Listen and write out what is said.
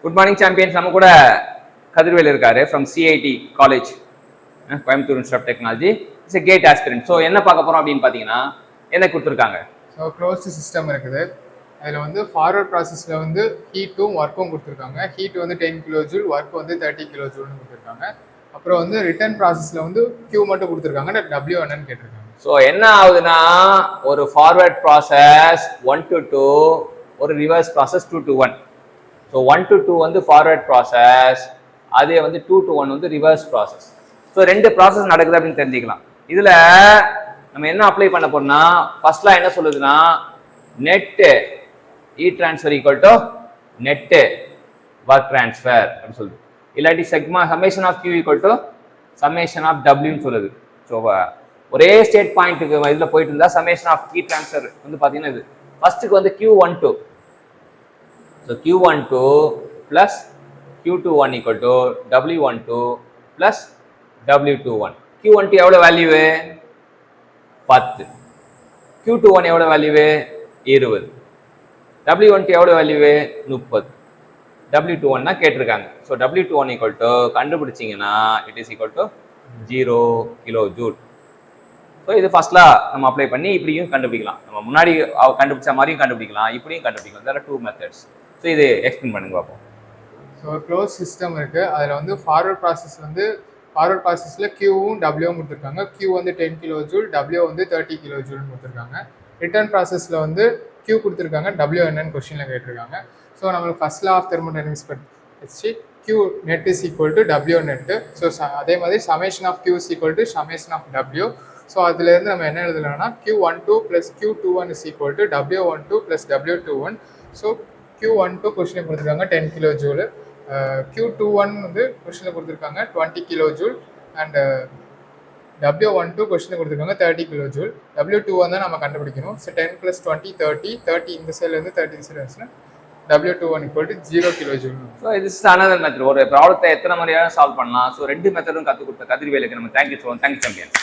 Good morning champions. நம்ம கூட கதிர்வேல் இருக்காரு from CIT college, Coimbatore institute of technology. It's a GATE aspirant. So என்ன பார்க்க போறோம் அப்படின்னு பார்த்தீங்கன்னா, என்ன கொடுத்துருக்காங்க? ஸோ க்ளோஸ்டு சிஸ்டம் இருக்குது. அதில் வந்து ஃபார்வர்ட் ப்ராசஸில் வந்து ஹீட்டும் ஒர்க்கும் கொடுத்துருக்காங்க. ஹீட் வந்து 10 கிலோ ஜூல், ஒர்க் வந்து 30 கிலோ ஜூல்னு கொடுத்துருக்காங்க. அப்புறம் வந்து ரிட்டர்ன் ப்ராசஸில் வந்து கியூ மட்டும் கொடுத்துருக்காங்க, டபிள்யூ என்னன்னு கேட்டிருக்காங்க. ஸோ என்ன ஆகுதுன்னா, ஒரு ஃபார்வர்ட் ப்ராசஸ் 1 to 2, ஒரு reverse process 2 to 1. So 1 to 2 வந்து ஃபார்வர்ட் ப்ராசஸ், அதே வந்து 2 to 1 வந்து ரிவர்ஸ் ப்ராசஸ். ஸோ ரெண்டு ப்ராசஸ் நடக்குது அப்படின்னு தெரிஞ்சுக்கலாம். இதில் நம்ம என்ன அப்ளை பண்ண போறோம்னா, ஃபர்ஸ்ட்லாம் என்ன சொல்லுதுன்னா, net e transfer equal to net work transfer அப்படின்னு சொல்லுது. இல்லாட்டி summation of q equal to summation of டபிள்யூன்னு சொல்லுது. ஸோ ஒரே ஸ்டேட் பாயிண்ட்டுக்கு இதில் போயிட்டு இருந்தா சம்மேஷன் ஆஃப் கீ டிரான்ஸ்ஃபர் வந்து பார்த்தீங்கன்னா இது ஃபர்ஸ்ட்டுக்கு வந்து Q12. So Q12 plus Q21 equal to W12 plus W21. Q12 எவ்வளோ வேல்யூ? 10. Q21 எவ்வளோ வேல்யூ? 20. W12 எவ்வளோ வேல்யூ? 30. W21 தான் கேட்டிருக்காங்க. ஸோ W21 equal to கண்டுபிடிச்சிங்கன்னா it is equal to 0 kilo joule. So இது ஃபர்ஸ்ட்ல நம்ம அப்ளை பண்ணி இப்படியும் கண்டுபிடிக்கலாம். நம்ம முன்னாடி கண்டுபிடிச்ச மாதிரியும் கண்டுபிடிக்கலாம், இப்படியும் கண்டுபிடிக்கலாம். There are 2 methods. ஸோ இது எக்ஸ்பிளைன் பண்ணுங்க பார்ப்போம். ஸோ க்ளோஸ் சிஸ்டம் இருக்குது. அதில் வந்து ஃபார்வர்ட் ப்ராசஸில் கியூவும் டபிள்யூவும் கொடுத்துருக்காங்க. கியூ வந்து 10 கிலோ ஜூல், டபிள்யூ வந்து 30 கிலோ ஜூல்னு கொடுத்துருக்காங்க. ரிட்டர்ன் ப்ராசஸில் வந்து கியூ கொடுத்துருக்காங்க, டபிள்யூ என்னன்னு கொஸ்டினில் கேட்டிருக்காங்க. ஸோ நம்மளுக்கு ஃபர்ஸ்ட் லா ஆஃப் தெர்மோடைனமிக்ஸ் வச்சு Q net is equal to W net. So அதே மாதிரி summation of Q is equal to summation of W. So அதுலேருந்து நம்ம என்ன எழுதலாம்னா Q12 plus Q21 is equal to W12 plus W21. So Q12 கொஸ்டினில் கொடுத்துருக்காங்க 10 kilo joule, Q21 வந்து கொஸ்டினில் கொடுத்துருக்காங்க 20 கிலோ ஜூல், அண்ட் W12 கொஸ்டினில் கொடுத்துருக்காங்க 30 கிலோ ஜூல். W21 தான் நம்ம கண்டுபிடிக்கணும். ஸோ 10 ப்ளஸ் 20 30 இந்த சைட்லேருந்து 30 இந்த சைடு வந்துச்சுன்னா W21 equal to 0 kilo joule. So this is another method. ஒரு ப்ராப்ளத்தை எத்தனை முறையாக சால்வ் பண்ணலாம். ஸோ ரெண்டு மெத்தடும் கற்றுக் கொடுத்த கதிர்வேலுக்கு நம்ம தேங்க்யூ சொல்லுவோம். Thank you champion.